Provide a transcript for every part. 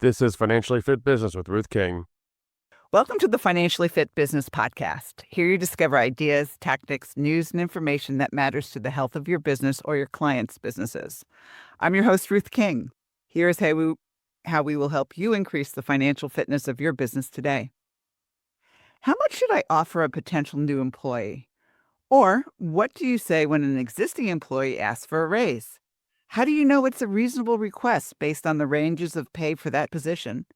This is Financially Fit Business with Ruth King. Welcome to the Financially Fit Business Podcast. Here you discover ideas, tactics, news, and information that matters to the health of your business or your clients' businesses. I'm your host, Ruth King. Here is how we will help you increase the financial fitness of your business today. How much should I offer a potential new employee? Or what do you say when an existing employee asks for a raise? How do you know it's a reasonable request based on the ranges of pay for that position?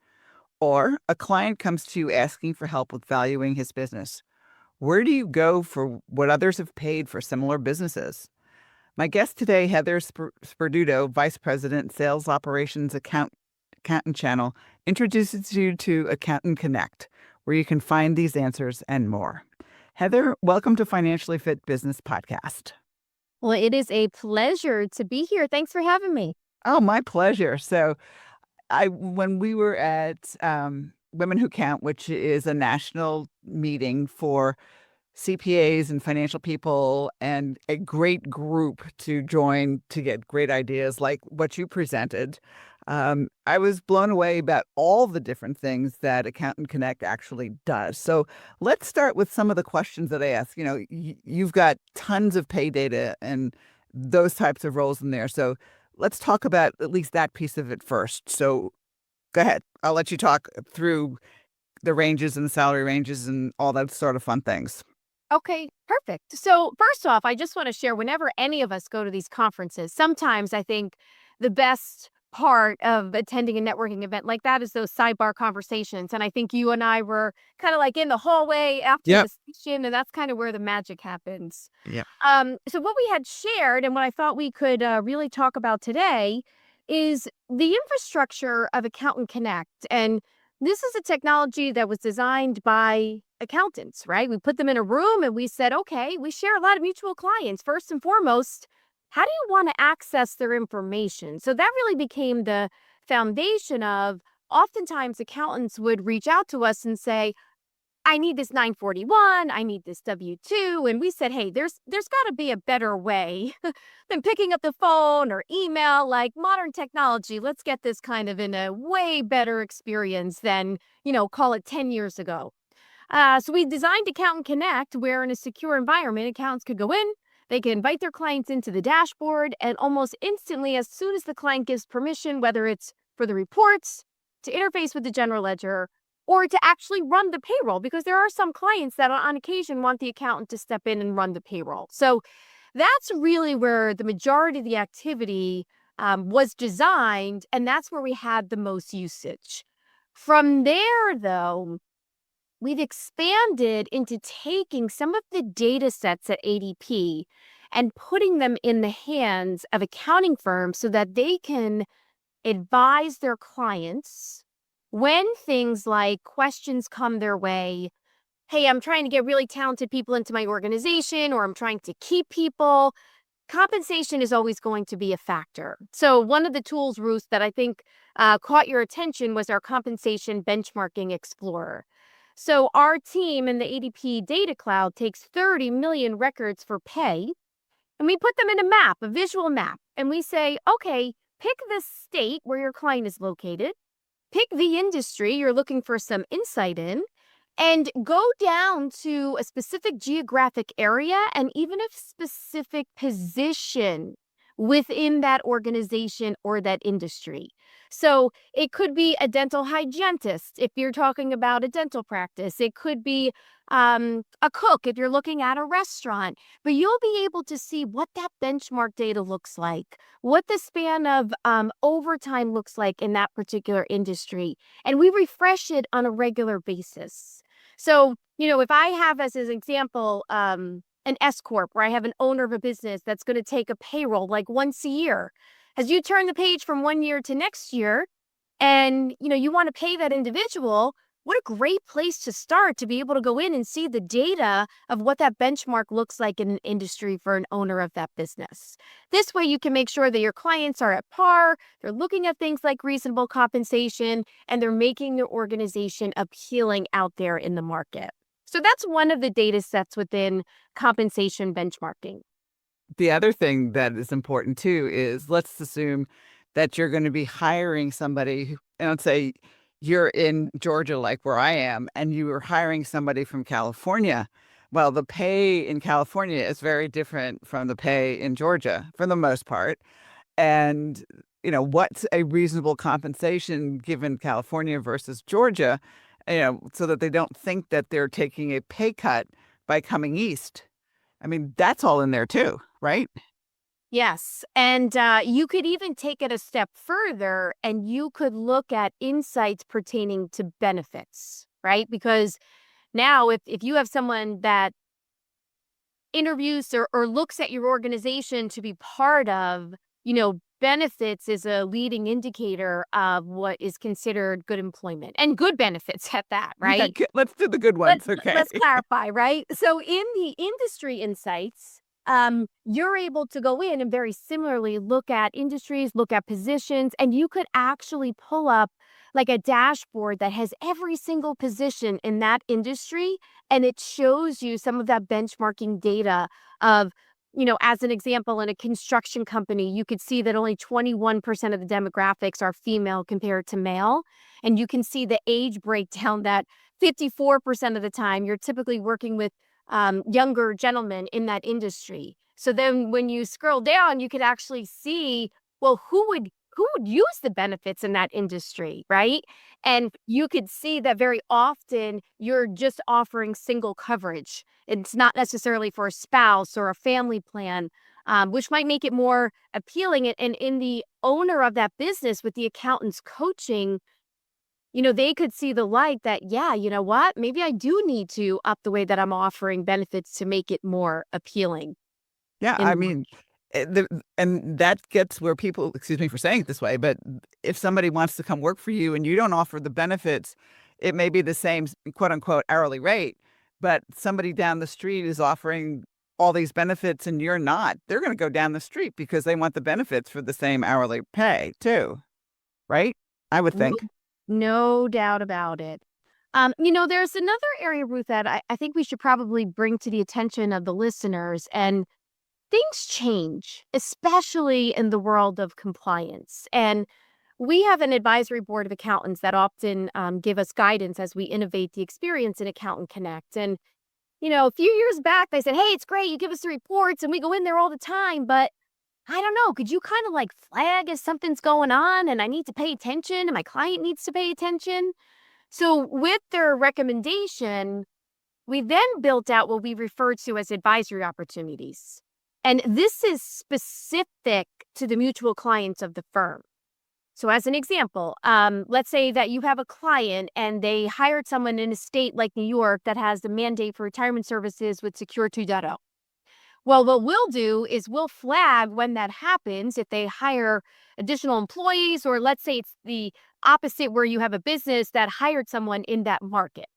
Or a client comes to you asking for help with valuing his business. Where do you go for what others have paid for similar businesses? My guest today, Heather Sperduto, Vice President, Sales Operations Accountant Channel, introduces you to Accountant Connect, where you can find these answers and more. Heather, welcome to Financially Fit Business Podcast. Well, it is a pleasure to be here. Thanks for having me. Oh, my pleasure. So when we were at Women Who Count, which is a national meeting for CPAs and financial people, and a great group to join to get great ideas like what you presented, I was blown away about all the different things that Accountant Connect actually does. So let's start with some of the questions that I ask. You know, you've got tons of pay data and those types of roles in there. So let's talk about at least that piece of it first. So go ahead. I'll let you talk through the ranges and the salary ranges and all that sort of fun things. Okay, perfect. So first off, I just want to share whenever any of us go to these conferences, sometimes I think the best part of attending a networking event like that is those sidebar conversations. And I think you and I were kind of like in the hallway after the session, and that's kind of where the magic happens. Yeah. So what we had shared and what I thought we could really talk about today is the infrastructure of Accountant Connect. And this is a technology that was designed by accountants, right? We put them in a room and we said, okay, we share a lot of mutual clients. First and foremost, how do you want to access their information? So that really became the foundation of oftentimes accountants would reach out to us and say, I need this 941, I need this W-2. And we said, hey, there's got to be a better way than picking up the phone or email, like modern technology. Let's get this kind of in a way better experience than, call it 10 years ago. So we designed Accountant Connect, where in a secure environment, accountants could go in, they can invite their clients into the dashboard, and almost instantly, as soon as the client gives permission, whether it's for the reports, to interface with the general ledger, or to actually run the payroll, because there are some clients that on occasion want the accountant to step in and run the payroll. So that's really where the majority of the activity was designed, and that's where we had the most usage. From there, though, we've expanded into taking some of the data sets at ADP and putting them in the hands of accounting firms so that they can advise their clients when things like questions come their way. Hey, I'm trying to get really talented people into my organization, or I'm trying to keep people. Compensation is always going to be a factor. So one of the tools, Ruth, that I think caught your attention was our Compensation Benchmarking Explorer. So our team in the ADP Data Cloud takes 30 million records for pay, and we put them in a map, a visual map, and we say, okay, pick the state where your client is located, pick the industry you're looking for some insight in, and go down to a specific geographic area and even a specific position within that organization or that industry. So it could be a dental hygienist if you're talking about a dental practice. It could be a cook if you're looking at a restaurant. But you'll be able to see what that benchmark data looks like, what the span of overtime looks like in that particular industry. And we refresh it on a regular basis. So, if I have as an example, an S Corp, where I have an owner of a business that's going to take a payroll like once a year. As you turn the page from one year to next year and, you want to pay that individual, what a great place to start to be able to go in and see the data of what that benchmark looks like in an industry for an owner of that business. This way you can make sure that your clients are at par, they're looking at things like reasonable compensation, and they're making their organization appealing out there in the market. So that's one of the data sets within compensation benchmarking. The other thing that is important too is, let's assume that you're going to be hiring somebody, and let's say you're in Georgia, like where I am, and you are hiring somebody from California. Well, the pay in California is very different from the pay in Georgia for the most part. And, what's a reasonable compensation given California versus Georgia, so that they don't think that they're taking a pay cut by coming east. I mean, that's all in there too, right? Yes. And you could even take it a step further and you could look at insights pertaining to benefits, right? Because now if you have someone that interviews or looks at your organization to be part of, benefits is a leading indicator of what is considered good employment and good benefits at that, Yeah, right? let's do the good ones. Okay. Let's clarify, right? So in the industry insights, you're able to go in and very similarly look at industries, look at positions, and you could actually pull up like a dashboard that has every single position in that industry, and it shows you some of that benchmarking data of, as an example, in a construction company, you could see that only 21% of the demographics are female compared to male. And you can see the age breakdown that 54% of the time you're typically working with younger gentlemen in that industry. So then when you scroll down, you could actually see, well, who would use the benefits in that industry, right? And you could see that very often you're just offering single coverage. It's not necessarily for a spouse or a family plan, which might make it more appealing. And in the owner of that business with the accountant's coaching, they could see the light that, yeah, you know what? Maybe I do need to up the way that I'm offering benefits to make it more appealing. Yeah, I In mean, and that gets where people, excuse me for saying it this way, but if somebody wants to come work for you and you don't offer the benefits, it may be the same quote unquote hourly rate, but somebody down the street is offering all these benefits and you're not. They're going to go down the street because they want the benefits for the same hourly pay too, right? I would no, think. no doubt about it. There's another area, Ruth, that I think we should probably bring to the attention of the listeners. And things change, especially in the world of compliance. And we have an advisory board of accountants that often give us guidance as we innovate the experience in Accountant Connect. And, a few years back, they said, hey, it's great. You give us the reports and we go in there all the time. But I don't know, could you kind of like flag if something's going on and I need to pay attention and my client needs to pay attention? So with their recommendation, we then built out what we refer to as advisory opportunities. And this is specific to the mutual clients of the firm. So as an example, let's say that you have a client and they hired someone in a state like New York that has the mandate for retirement services with Secure 2.0. Well, what we'll do is we'll flag when that happens if they hire additional employees, or let's say it's the opposite where you have a business that hired someone in that market.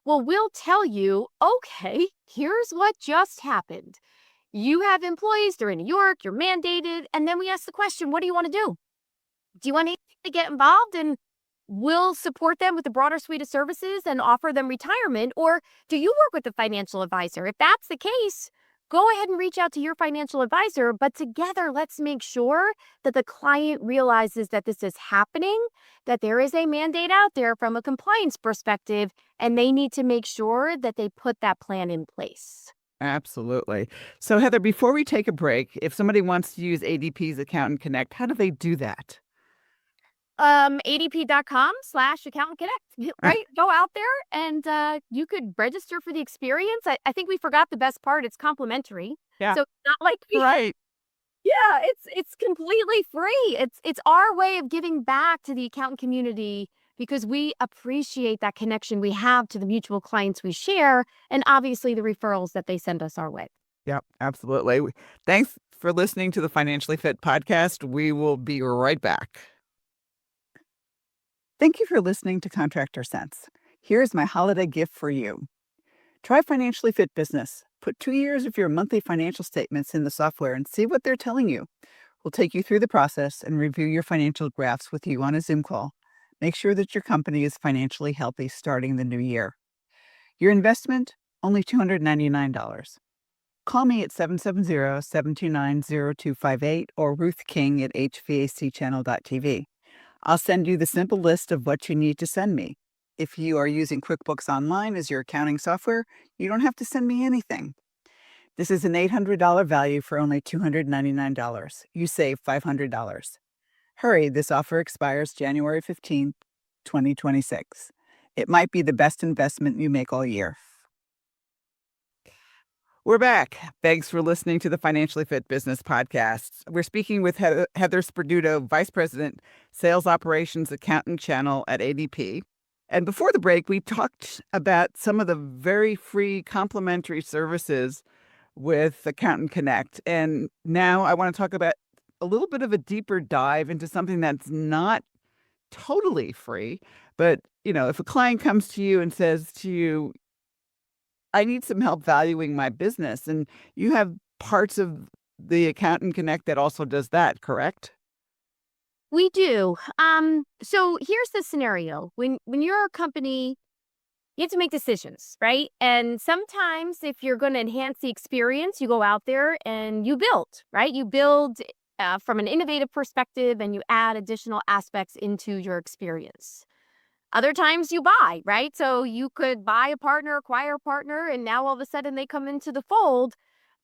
Well, we'll tell you, okay, here's what just happened. You have employees, they're in New York, you're mandated. And then we ask the question, what do you want to do? Do you want to get involved and we'll support them with a broader suite of services and offer them retirement? Or do you work with a financial advisor? If that's the case, go ahead and reach out to your financial advisor. But together, let's make sure that the client realizes that this is happening, that there is a mandate out there from a compliance perspective, and they need to make sure that they put that plan in place. Absolutely. So Heather, before we take a break, if somebody wants to use ADP's Accountant Connect, how do they do that? ADP.com/accountant connect, right? Go out there and you could register for the experience. I think we forgot the best part. It's complimentary. Yeah. So it's not like Right. yeah, it's completely free. It's our way of giving back to the accountant community because we appreciate that connection we have to the mutual clients we share and obviously the referrals that they send us our way. Yep, absolutely. Thanks for listening to the Financially Fit podcast. We will be right back. Thank you for listening to Contractor Sense. Here's my holiday gift for you. Try Financially Fit Business. Put 2 years of your monthly financial statements in the software and see what they're telling you. We'll take you through the process and review your financial graphs with you on a Zoom call. Make sure that your company is financially healthy starting the new year. Your investment, only $299. Call me at 770-729-0258 or Ruth King at hvacchannel.tv. I'll send you the simple list of what you need to send me. If you are using QuickBooks Online as your accounting software, you don't have to send me anything. This is an $800 value for only $299. You save $500. Hurry, this offer expires January 15th, 2026. It might be the best investment you make all year. We're back. Thanks for listening to the Financially Fit Business Podcast. We're speaking with Heather Sperduto, Vice President, Sales Operations Accountant Channel at ADP. And before the break, we talked about some of the very free complimentary services with Accountant Connect. And now I want to talk about a little bit of a deeper dive into something that's not totally free. But, if a client comes to you and says to you, I need some help valuing my business, and you have parts of the Accountant Connect that also does that, correct? We do. So here's the scenario. When you're a company, you have to make decisions, right? And sometimes if you're going to enhance the experience, you go out there and you build, right? You build from an innovative perspective and you add additional aspects into your experience. Other times you buy, right? So you could buy a partner, acquire a partner, and now all of a sudden they come into the fold.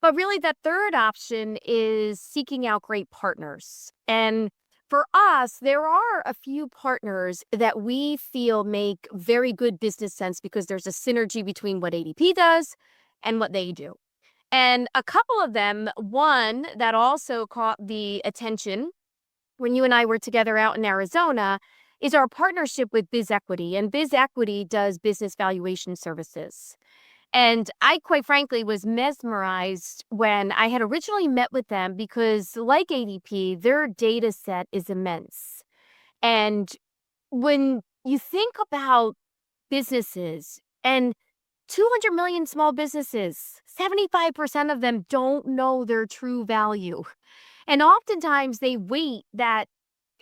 But really, that third option is seeking out great partners. And for us, there are a few partners that we feel make very good business sense because there's a synergy between what ADP does and what they do. And a couple of them, one that also caught the attention when you and I were together out in Arizona, is our partnership with BizEquity. And BizEquity does business valuation services. And I, quite frankly, was mesmerized when I had originally met with them because, like ADP, their data set is immense. And when you think about businesses and 200 million small businesses, 75% of them don't know their true value. And oftentimes they wait that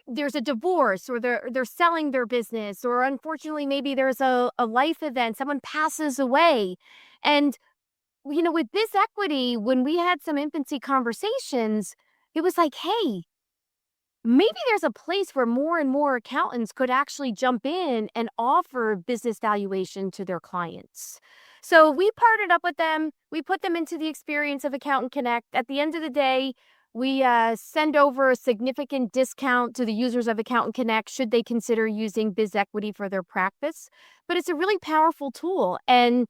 there's a divorce or they're selling their business, or unfortunately, maybe there's a life event, someone passes away. And, with BizEquity, when we had some infancy conversations, it was like, hey, maybe there's a place where more and more accountants could actually jump in and offer business valuation to their clients. So we partnered up with them. We put them into the experience of Accountant Connect. At the end of the day, we send over a significant discount to the users of Accountant Connect should they consider using BizEquity for their practice. But it's a really powerful tool. And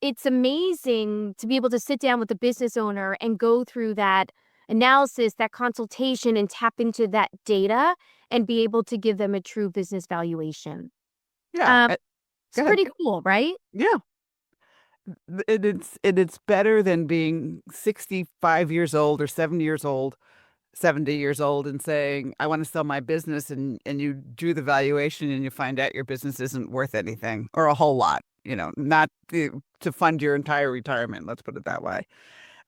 it's amazing to be able to sit down with the business owner and go through that analysis, that consultation, and tap into that data and be able to give them a true business valuation. Yeah. It's pretty cool, right? Yeah. It's better than being 65 years old or 70 years old and saying, I want to sell my business, and you do the valuation and you find out your business isn't worth anything or a whole lot, not to fund your entire retirement. Let's put it that way.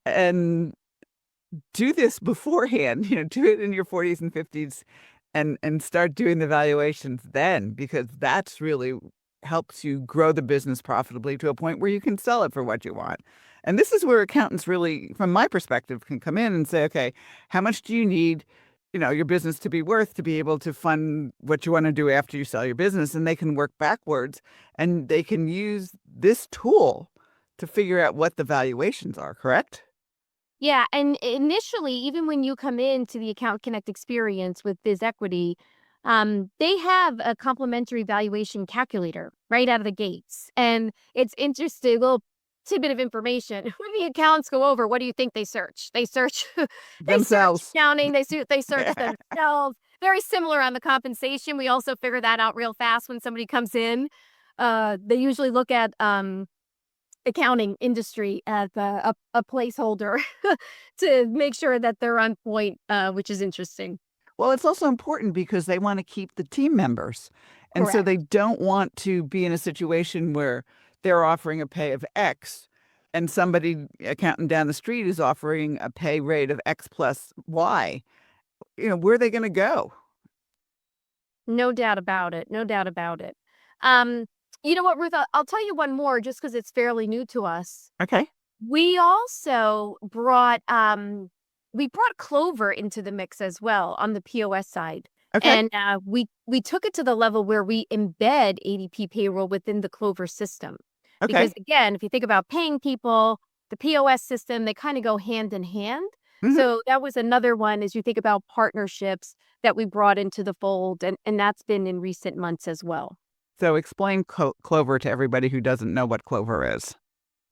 And do this beforehand, do it in your 40s and 50s and start doing the valuations then, because that's really helps you grow the business profitably to a point where you can sell it for what you want. And this is where accountants really, from my perspective, can come in and say, okay, how much do you need, your business to be worth to be able to fund what you want to do after you sell your business? And they can work backwards and they can use this tool to figure out what the valuations are, correct? Yeah. And initially, even when you come into the Account Connect experience with BizEquity, they have a complimentary valuation calculator right out of the gates. And it's interesting, a little tidbit of information. When the accounts go over, what do you think they search? They search Themselves. Search accounting, they search themselves. Very similar on the compensation. We also figure that out real fast when somebody comes in. They usually look at accounting industry as a placeholder to make sure that they're on point, which is interesting. Well, it's also important because they want to keep the team members. And so Correct. they don't want to be in a situation where they're offering a pay of X and somebody accountant down the street is offering a pay rate of X plus Y. Where are they going to go? No doubt about it. No doubt about it. You know what, Ruth? I'll tell you one more just because it's fairly new to us. Okay. We also brought Clover into the mix as well on the POS side. Okay. And we took it to the level where we embed ADP payroll within the Clover system. Because Okay. again, if you think about paying people, the POS system, they kind of go hand in hand. Hmm. So that was another one as you think about partnerships that we brought into the fold, and that's been in recent months as well. So explain Clover to everybody who doesn't know what Clover is.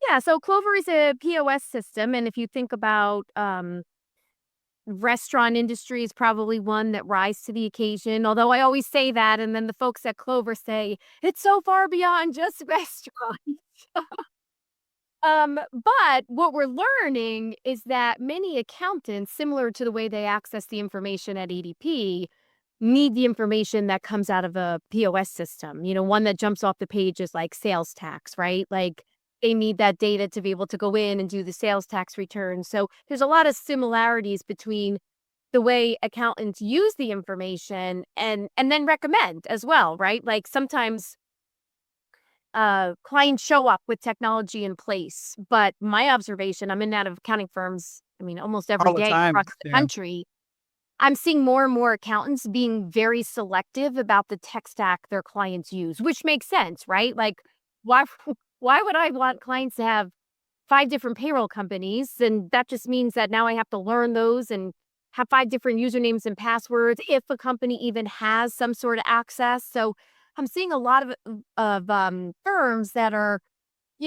Yeah, so Clover is a POS system, and if you think about restaurant industry is probably one that rise to the occasion. Although I always say that, and then the folks at Clover say it's so far beyond just restaurants. But what we're learning is that many accountants, similar to the way they access the information at ADP, need the information that comes out of a POS system. One that jumps off the page is like sales tax, right? Like they need that data to be able to go in and do the sales tax return. So there's a lot of similarities between the way accountants use the information and then recommend as well, right? Like sometimes clients show up with technology in place, but my observation, I'm in and out of accounting firms, I mean, almost every All the day time. across the Yeah. country. I'm seeing more and more accountants being very selective about the tech stack their clients use, which makes sense, right? Like, why why would I want clients to have 5 different payroll companies? And that just means that now I have to learn those and have 5 different usernames and passwords if a company even has some sort of access. So I'm seeing a lot of firms that are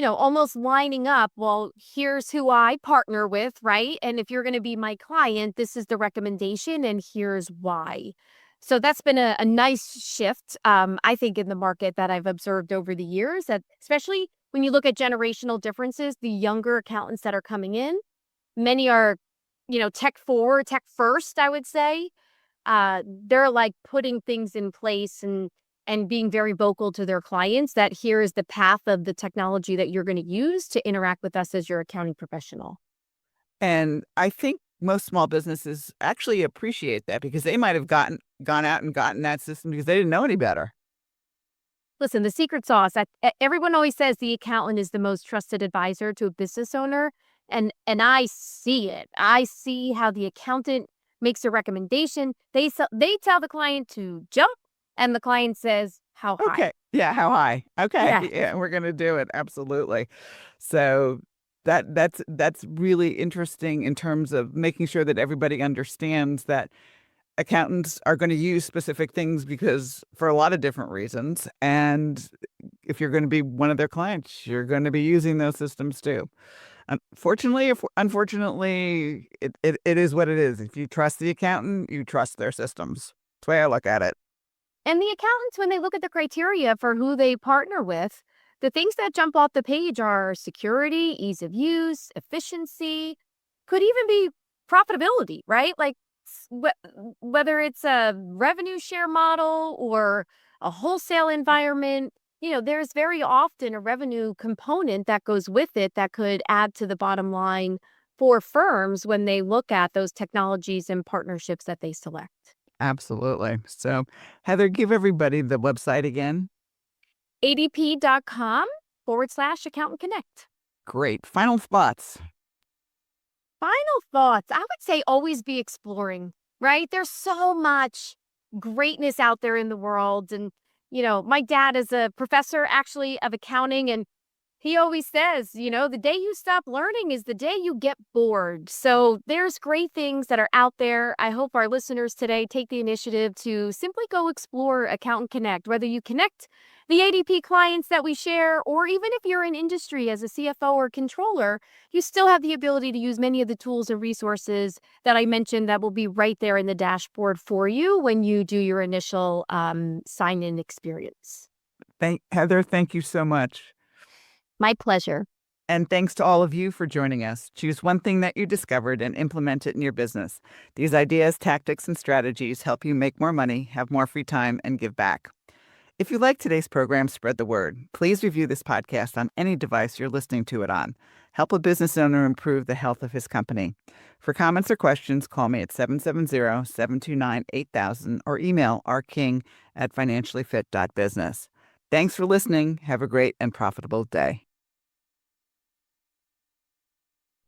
almost lining up. Well, here's who I partner with, right? And if you're going to be my client, this is the recommendation, and here's why. So that's been a nice shift, I think, in the market that I've observed over the years, that especially when you look at generational differences, the younger accountants that are coming in, many are, tech forward, tech first, I would say. They're like putting things in place and being very vocal to their clients that here is the path of the technology that you're going to use to interact with us as your accounting professional. And I think most small businesses actually appreciate that because they might have gone out and gotten that system because they didn't know any better. Listen, the secret sauce, everyone always says the accountant is the most trusted advisor to a business owner. And I see it. I see how the accountant makes a recommendation. They tell the client to jump, and the client says, how high? Okay. Yeah, how high? Okay. Yeah. Yeah, we're gonna do it. Absolutely. So that's really interesting in terms of making sure that everybody understands that accountants are going to use specific things because for a lot of different reasons. And if you're going to be one of their clients, you're going to be using those systems too. Unfortunately, if unfortunately, it is what it is. If you trust the accountant, you trust their systems. That's the way I look at it. And the accountants, when they look at the criteria for who they partner with, the things that jump off the page are security, ease of use, efficiency, could even be profitability, right? Like whether it's a revenue share model or a wholesale environment, there's very often a revenue component that goes with it that could add to the bottom line for firms when they look at those technologies and partnerships that they select. Absolutely. So, Heather, give everybody the website again. adp.com/accountant connect. Great. Final thoughts. Final thoughts. I would say always be exploring, right? There's so much greatness out there in the world. And, my dad is a professor actually of accounting, and he always says, the day you stop learning is the day you get bored. So there's great things that are out there. I hope our listeners today take the initiative to simply go explore Accountant Connect, whether you connect the ADP clients that we share, or even if you're in industry as a CFO or controller, you still have the ability to use many of the tools and resources that I mentioned that will be right there in the dashboard for you when you do your initial sign-in experience. Heather, thank you so much. My pleasure. And thanks to all of you for joining us. Choose one thing that you discovered and implement it in your business. These ideas, tactics, and strategies help you make more money, have more free time, and give back. If you like today's program, spread the word. Please review this podcast on any device you're listening to it on. Help a business owner improve the health of his company. For comments or questions, call me at 770-729-8000 or email rking@financiallyfit.business. Thanks for listening. Have a great and profitable day.